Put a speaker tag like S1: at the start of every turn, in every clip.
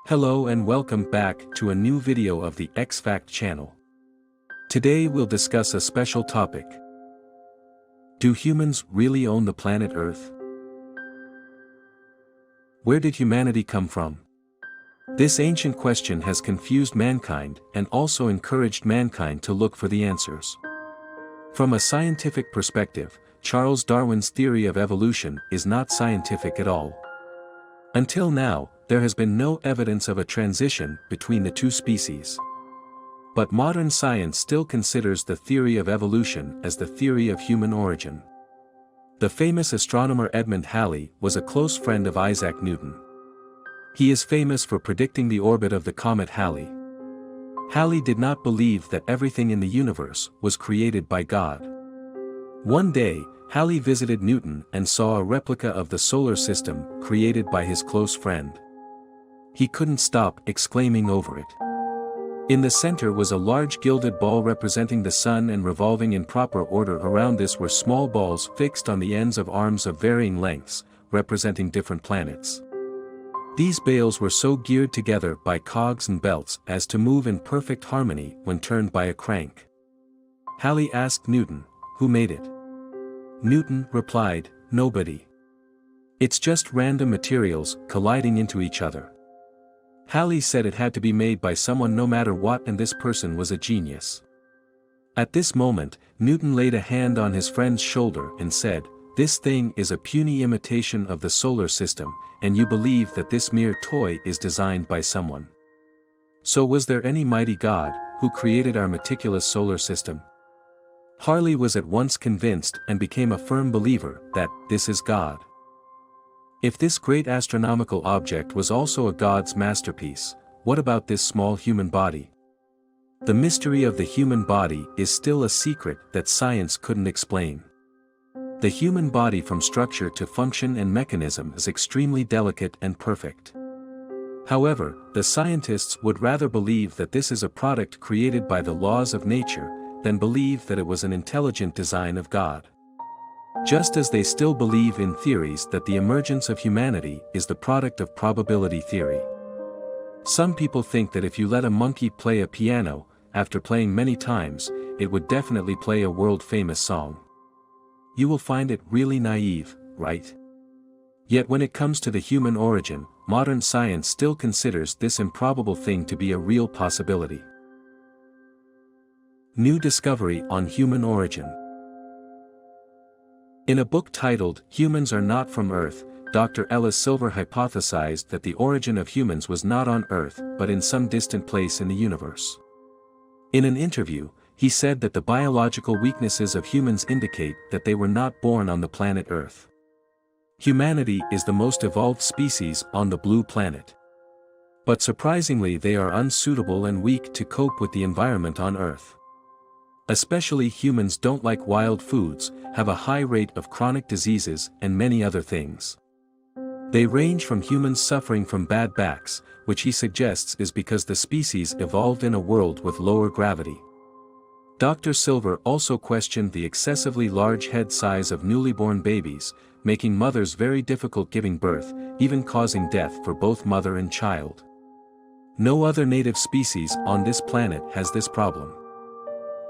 S1: Hello and welcome back to a new video of the Xfacts channel. Today we'll discuss a special topic. Do humans really own the planet Earth? Where did humanity come from? This ancient question has confused mankind and also encouraged mankind to look for the answers. From a scientific perspective, Charles Darwin's theory of evolution is not scientific at all. Until now, there has been no evidence of a transition between the two species. But modern science still considers the theory of evolution as the theory of human origin. The famous astronomer Edmund Halley was a close friend of Isaac Newton. He is famous for predicting the orbit of the comet Halley. Halley did not believe that everything in the universe was created by God. One day, Halley visited Newton and saw a replica of the solar system created by his close friend. He couldn't stop exclaiming over it. In the center was a large gilded ball representing the sun, and revolving in proper order around this were small balls fixed on the ends of arms of varying lengths, representing different planets. These bales were so geared together by cogs and belts as to move in perfect harmony when turned by a crank. Halley asked Newton, "Who made it?" Newton replied, "Nobody. It's just random materials colliding into each other." Halley said it had to be made by someone no matter what, and this person was a genius. At this moment, Newton laid a hand on his friend's shoulder and said, "This thing is a puny imitation of the solar system, and you believe that this mere toy is designed by someone. So was there any mighty God, who created our meticulous solar system?" Halley was at once convinced and became a firm believer that this is God. If this great astronomical object was also a God's masterpiece, what about this small human body? The mystery of the human body is still a secret that science couldn't explain. The human body, from structure to function and mechanism, is extremely delicate and perfect. However, the scientists would rather believe that this is a product created by the laws of nature than believe that it was an intelligent design of God. Just as they still believe in theories that the emergence of humanity is the product of probability theory. Some people think that if you let a monkey play a piano, after playing many times, it would definitely play a world-famous song. You will find it really naive, right? Yet when it comes to the human origin, modern science still considers this improbable thing to be a real possibility. New discovery on human origin. In a book titled, "Humans Are Not From Earth," Dr. Ellis Silver hypothesized that the origin of humans was not on Earth but in some distant place in the universe. In an interview, he said that the biological weaknesses of humans indicate that they were not born on the planet Earth. Humanity is the most evolved species on the blue planet. But surprisingly, they are unsuitable and weak to cope with the environment on Earth. Especially humans don't like wild foods, have a high rate of chronic diseases, and many other things. They range from humans suffering from bad backs, which he suggests is because the species evolved in a world with lower gravity. Dr. Silver also questioned the excessively large head size of newly born babies, making mothers very difficult giving birth, even causing death for both mother and child. No other native species on this planet has this problem.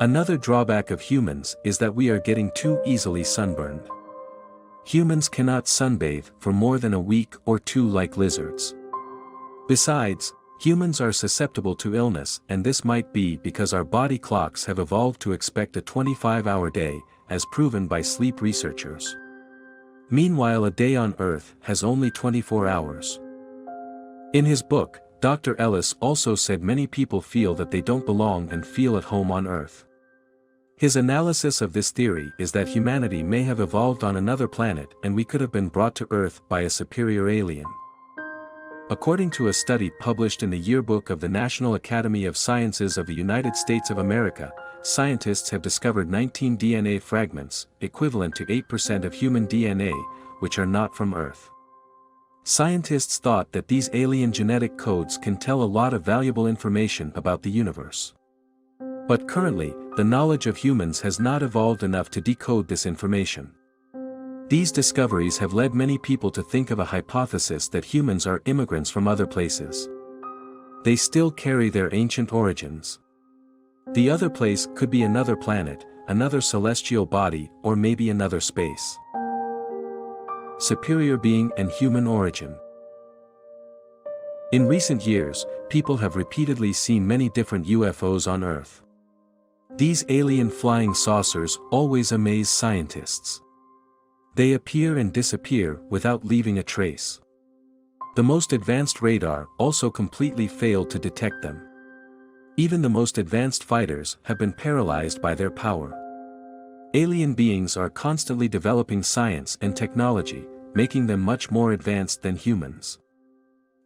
S1: Another drawback of humans is that we are getting too easily sunburned. Humans cannot sunbathe for more than a week or two like lizards. Besides, humans are susceptible to illness, and this might be because our body clocks have evolved to expect a 25-hour day, as proven by sleep researchers. Meanwhile, a day on Earth has only 24 hours. In his book, Dr. Ellis also said many people feel that they don't belong and feel at home on Earth. His analysis of this theory is that humanity may have evolved on another planet and we could have been brought to Earth by a superior alien. According to a study published in the Yearbook of the National Academy of Sciences of the United States of America, scientists have discovered 19 DNA fragments, equivalent to 8% of human DNA, which are not from Earth. Scientists thought that these alien genetic codes can tell a lot of valuable information about the universe. But currently, the knowledge of humans has not evolved enough to decode this information. These discoveries have led many people to think of a hypothesis that humans are immigrants from other places. they still carry their ancient origins. The other place could be another planet, another celestial body, or maybe another space. Superior being and human origin. In recent years, people have repeatedly seen many different UFOs on Earth. These alien flying saucers always amaze scientists. They appear and disappear without leaving a trace. The most advanced radar also completely failed to detect them. Even the most advanced fighters have been paralyzed by their power. Alien beings are constantly developing science and technology, making them much more advanced than humans.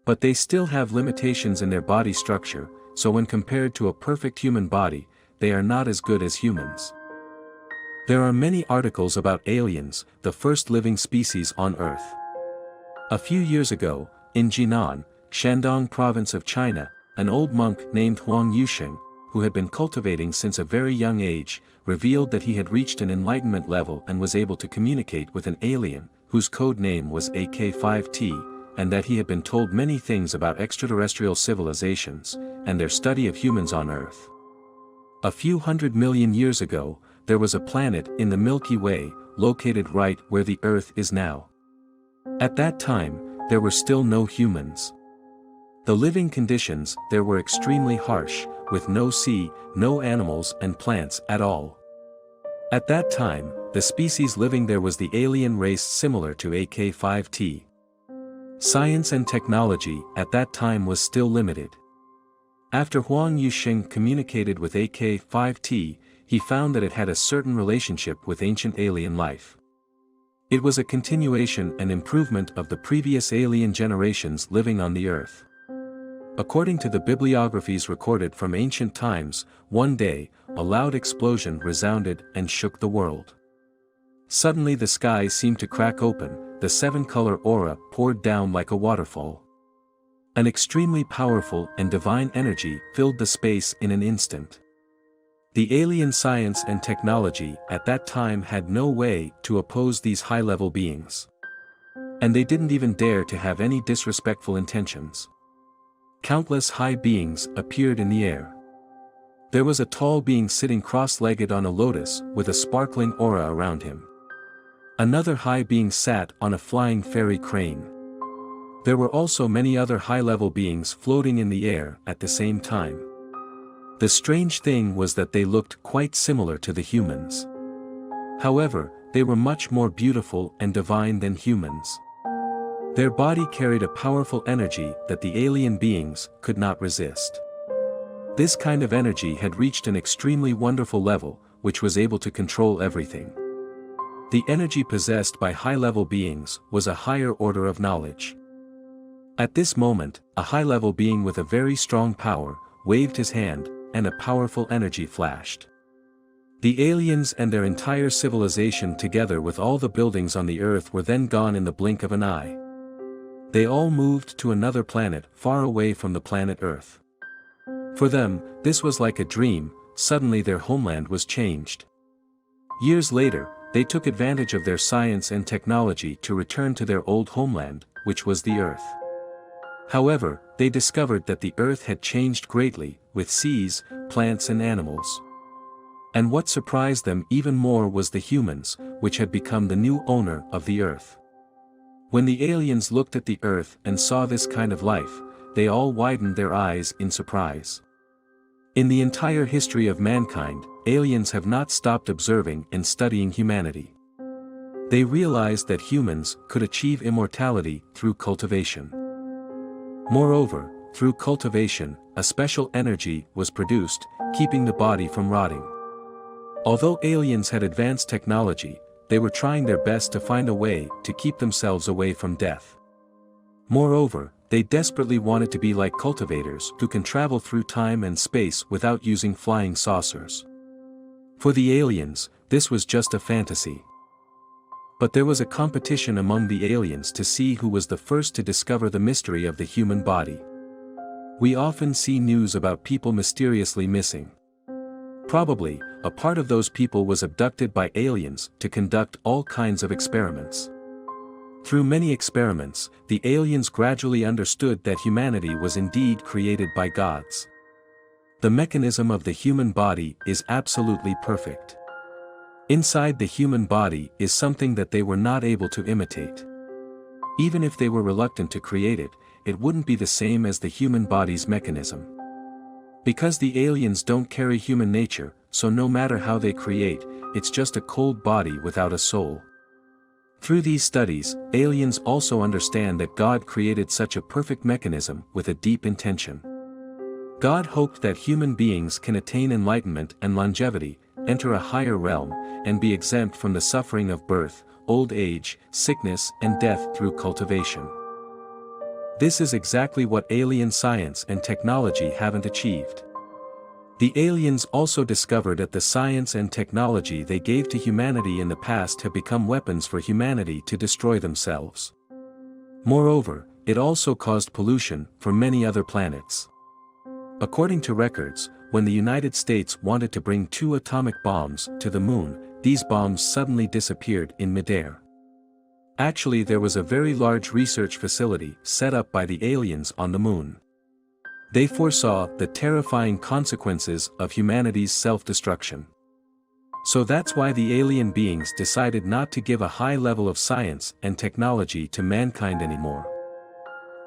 S1: But they still have limitations in their body structure, so when compared to a perfect human body, they are not as good as humans. There are many articles about aliens, the first living species on Earth. A few years ago, in Jinan, Shandong province of China, an old monk named Huang Yusheng, who had been cultivating since a very young age, revealed that he had reached an enlightenment level and was able to communicate with an alien, whose code name was AK-5T, and that he had been told many things about extraterrestrial civilizations, and their study of humans on Earth. A few 100 million years ago, there was a planet in the Milky Way, located right where the Earth is now. At that time, there were still no humans. The living conditions there were extremely harsh, with no sea, no animals and plants at all. At that time, the species living there was the alien race similar to AK-5T. Science and technology at that time was still limited. After Huang Yusheng communicated with AK-5T, he found that it had a certain relationship with ancient alien life. It was a continuation and improvement of the previous alien generations living on the Earth. According to the bibliographies recorded from ancient times, one day, a loud explosion resounded and shook the world. Suddenly the sky seemed to crack open, the seven-color aura poured down like a waterfall. An extremely powerful and divine energy filled the space in an instant. The alien science and technology at that time had no way to oppose these high-level beings. And they didn't even dare to have any disrespectful intentions. Countless high beings appeared in the air. There was a tall being sitting cross-legged on a lotus with a sparkling aura around him. Another high being sat on a flying fairy crane. There were also many other high-level beings floating in the air at the same time. The strange thing was that they looked quite similar to the humans. However, they were much more beautiful and divine than humans. Their body carried a powerful energy that the alien beings could not resist. This kind of energy had reached an extremely wonderful level, which was able to control everything. The energy possessed by high-level beings was a higher order of knowledge. At this moment, a high-level being with a very strong power waved his hand, and a powerful energy flashed. The aliens and their entire civilization together with all the buildings on the Earth were then gone in the blink of an eye. They all moved to another planet far away from the planet Earth. For them, this was like a dream. Suddenly their homeland was changed. Years later, they took advantage of their science and technology to return to their old homeland, which was the Earth. However, they discovered that the Earth had changed greatly, with seas, plants and animals. And what surprised them even more was the humans, which had become the new owner of the Earth. When the aliens looked at the Earth and saw this kind of life, they all widened their eyes in surprise. In the entire history of mankind, aliens have not stopped observing and studying humanity. They realized that humans could achieve immortality through cultivation. Moreover, through cultivation, a special energy was produced, keeping the body from rotting. Although aliens had advanced technology, they were trying their best to find a way to keep themselves away from death. Moreover, they desperately wanted to be like cultivators who can travel through time and space without using flying saucers. For the aliens, this was just a fantasy. But there was a competition among the aliens to see who was the first to discover the mystery of the human body. We often see news about people mysteriously missing. Probably, a part of those people was abducted by aliens to conduct all kinds of experiments. Through many experiments, the aliens gradually understood that humanity was indeed created by gods. The mechanism of the human body is absolutely perfect. Inside the human body is something that they were not able to imitate. Even if they were reluctant to create it, it wouldn't be the same as the human body's mechanism. Because the aliens don't carry human nature, so no matter how they create, it's just a cold body without a soul. Through these studies, aliens also understand that God created such a perfect mechanism with a deep intention. God hoped that human beings can attain enlightenment and longevity, enter a higher realm, and be exempt from the suffering of birth, old age, sickness and death through cultivation. This is exactly what alien science and technology haven't achieved. The aliens also discovered that the science and technology they gave to humanity in the past have become weapons for humanity to destroy themselves. Moreover, it also caused pollution for many other planets. According to records, when the United States wanted to bring 2 atomic bombs to the moon, these bombs suddenly disappeared in midair. Actually, there was a very large research facility set up by the aliens on the moon. They foresaw the terrifying consequences of humanity's self-destruction. So that's why the alien beings decided not to give a high level of science and technology to mankind anymore.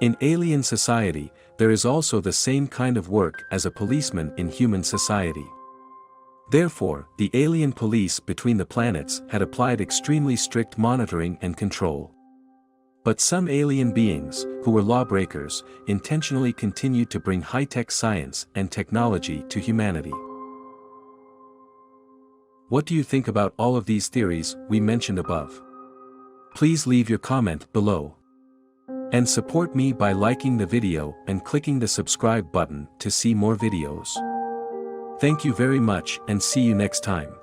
S1: In alien society, there is also the same kind of work as a policeman in human society. Therefore, the alien police between the planets had applied extremely strict monitoring and control. But some alien beings, who were lawbreakers, intentionally continued to bring high-tech science and technology to humanity. What do you think about all of these theories we mentioned above? Please leave your comment below. And support me by liking the video and clicking the subscribe button to see more videos. Thank you very much and see you next time.